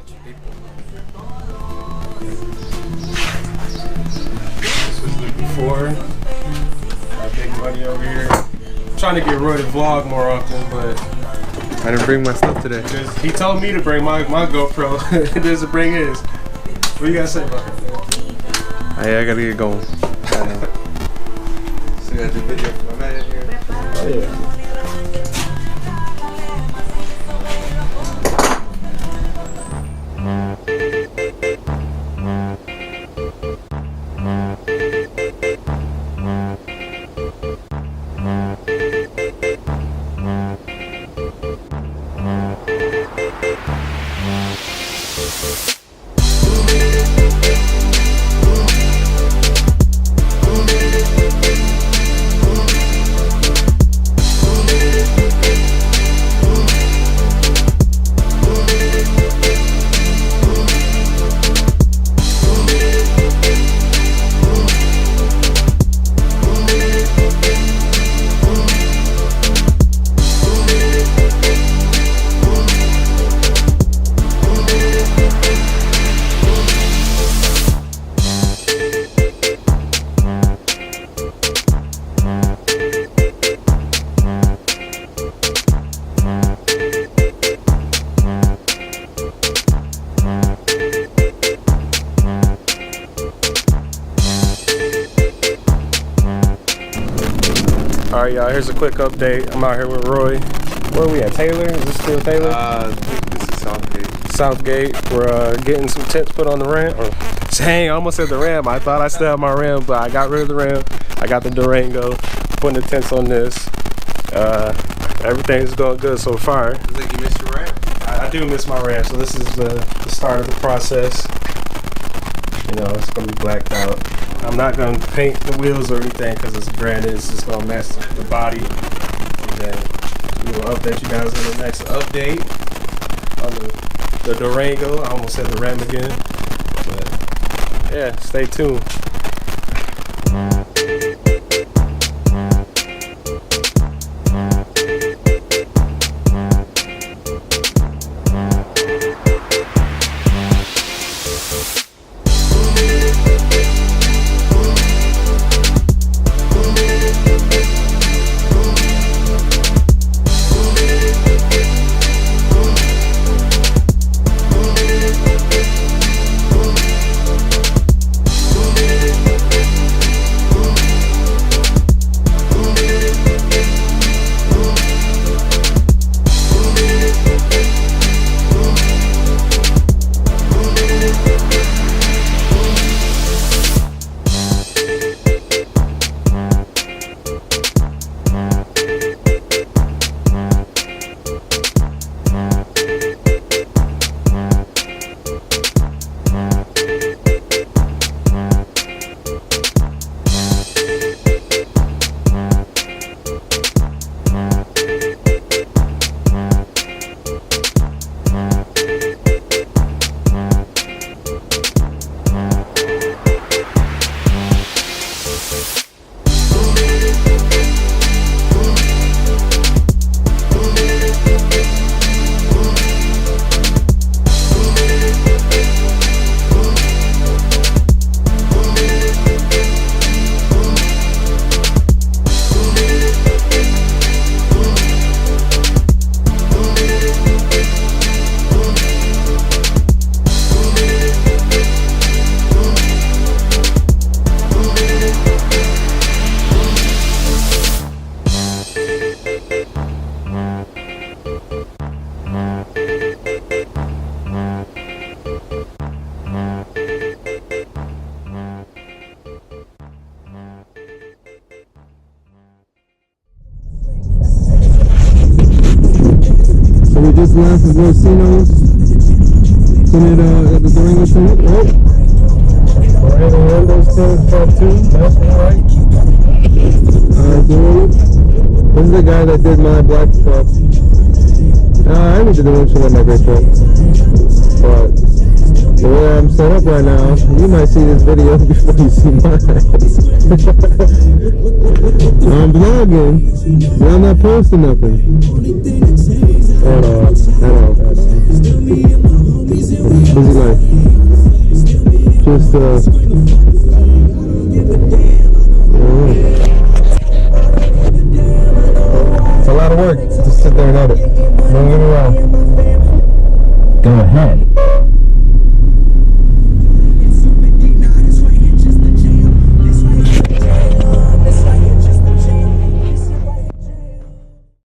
bunch of people. This was the before. Got big money over here. I'm trying to get Roy to vlog more often, but I didn't bring my stuff today. he told me to bring my GoPro. He doesn't bring his. What do you gotta say about that, man? Hey, I gotta get going. So you gotta do video for my man here. Oh yeah. Alright, y'all, here's a quick update. I'm out here with Roy. Where are we at? Taylor? Is this still Taylor? This is Southgate. Southgate. We're getting some tents put on the Ram. Or, dang, I almost said the Ram. I thought I still had my Ram, but I got rid of the Ram. I got the Durango. Putting the tents on this. Everything's going good so far. It's like you missed your Ram? I do miss my Ram, so this is the start of the process. You know, it's going to be blacked out. I'm not going to paint the wheels or anything because it's granite. It's just going to match the body. And then we will update you guys on the next update on the Durango. I almost said the Ram again. But yeah, stay tuned. We just left the Rosinos. Tinted at the Durango Tinted, right? Durango windows still part 2. That's right. This is the guy that did my black truck. I need to do windshield on my gray truck. But the way I'm set up right now, you might see this video before you see mine. I'm vlogging, but I'm not posting nothing. Hold on. used to. It's a lot of work to sit there and edit. Don't get me wrong. Go ahead.